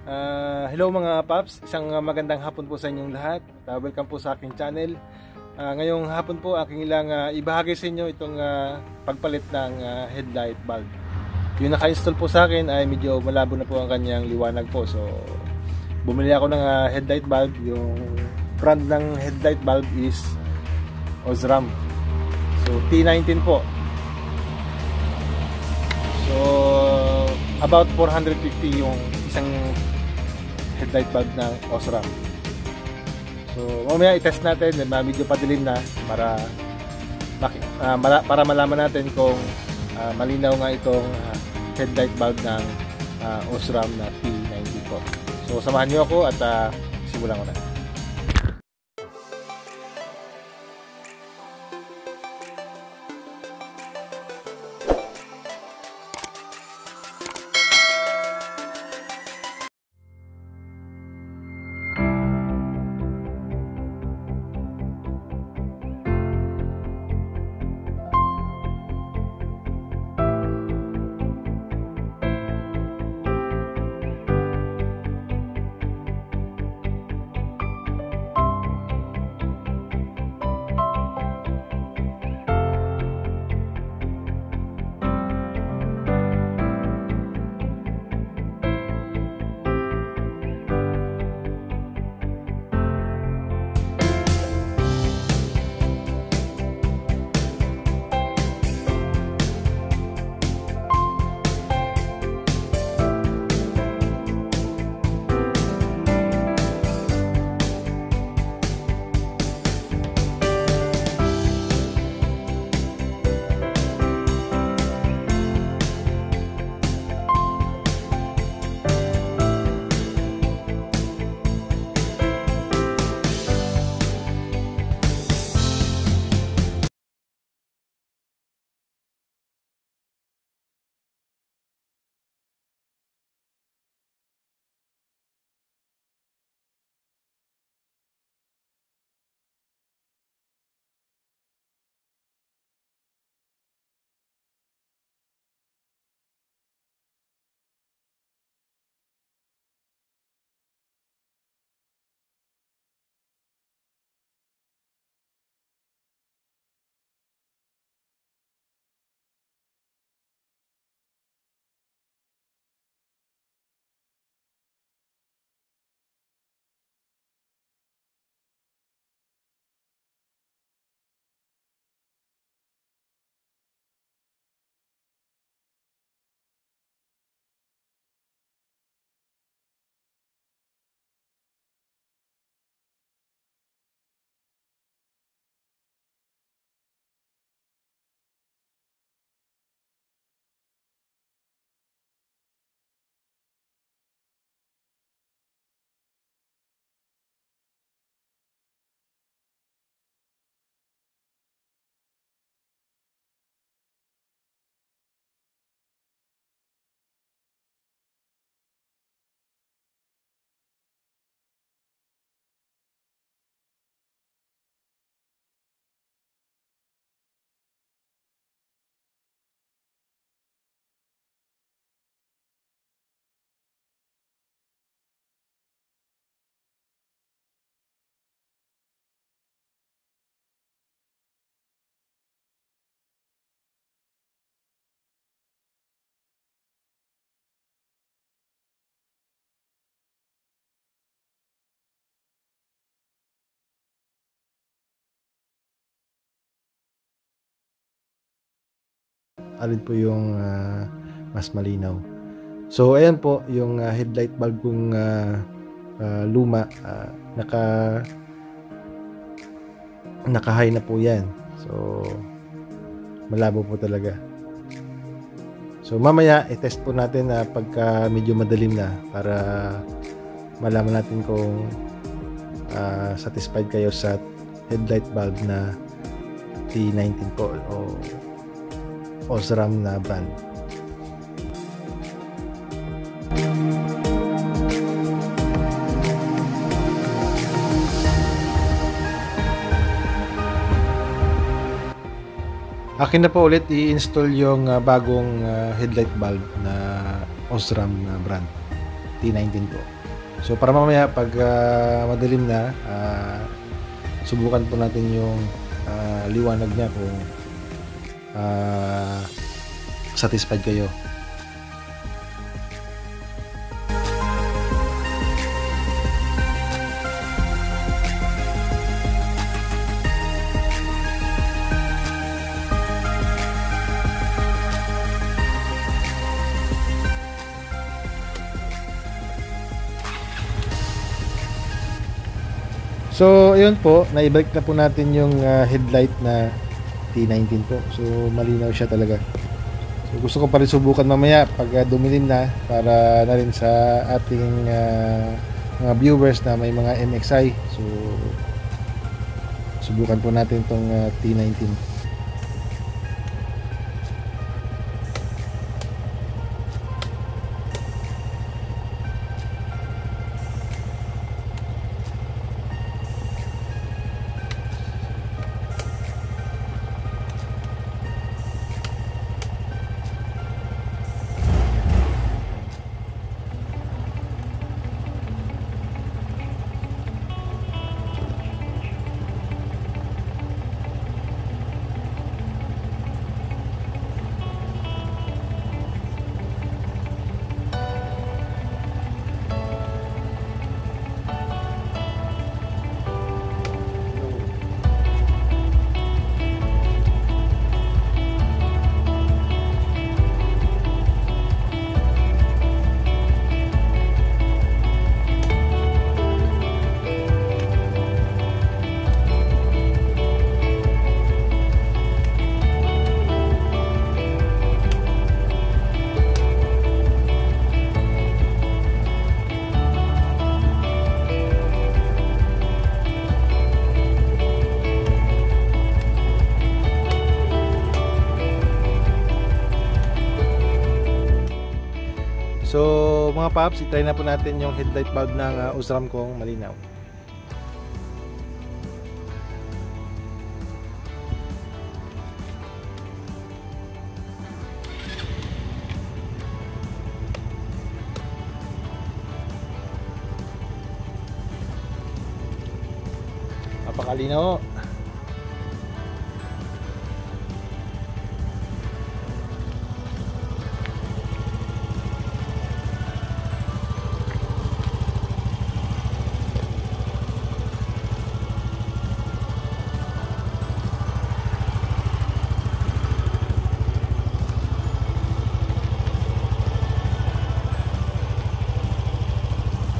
Hello mga paps, isang magandang hapon po sa inyong lahat. Welcome po sa aking channel. Ngayong hapon po aking ilang ibahagi sa inyo itong pagpalit ng headlight bulb. Yung naka-install po sa akin ay medyo malabo na po ang kanyang liwanag po. So bumili ako ng headlight bulb. Yung brand ng headlight bulb is Osram. So T19 po. So about 450 yung isang headlight bulb ng Osram. So mamaya i-test natin, medyo padilim na para malaman natin kung malinaw nga itong headlight bulb ng Osram na T90 po. So samahan niyo ako at simulan ko na. Alin po yung mas malinaw. So ayan po yung headlight bulb kong luma, naka-high na po yan. So malabo po talaga. So mamaya i-test po natin pagka medyo madilim na para malaman natin kung satisfied kayo sa headlight bulb na T19 po o Osram na brand. Akin na po ulit i-install yung bagong headlight bulb na Osram na brand. T19 po. So para mamaya pag madilim na, subukan po natin yung liwanag niya kung satisfied kayo. So, ayun po, naibalik na po natin yung headlight na T19 po. So, malinaw siya talaga. So, gusto ko pa rin subukan mamaya pag dumilim na para na rin sa ating mga viewers na may mga MXI. So, subukan po natin itong T19. So mga paps, itry na po natin yung headlight bulb ng Osram kong malinaw. Napakalinaw.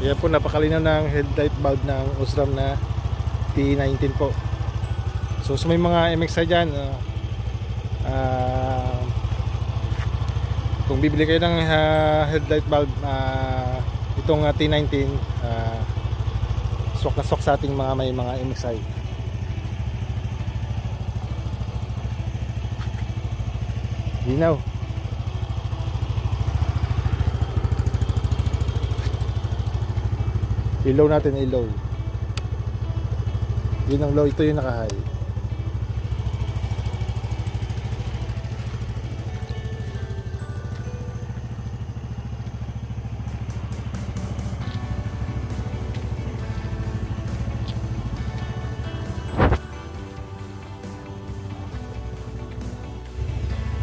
Kaya po napakalinaw ng headlight bulb ng Osram na T19 po. So sa may mga MXI dyan, kung bibili kayo ng headlight bulb, itong T19, swak na swak sa ating mga may mga MXI. Linaw. Ilaw natin, ilaw. Yun ang low, ito yung naka-high.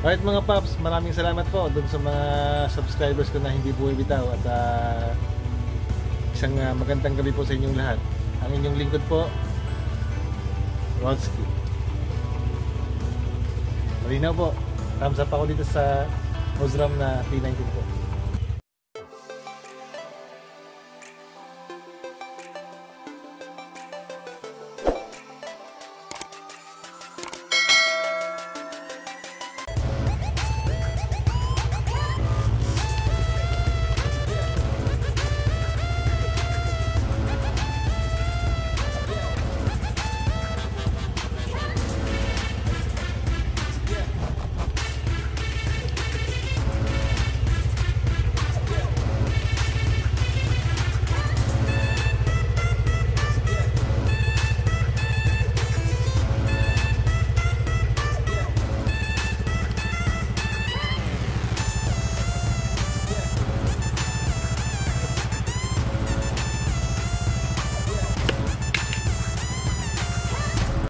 Alright mga paps, maraming salamat po dun sa mga subscribers ko na hindi bumibitaw at isang magandang gabi po sa inyong lahat. Ang inyong lingkod po, Rolski. Malinaw po. Thumbs up ako dito sa Osram na T19 po.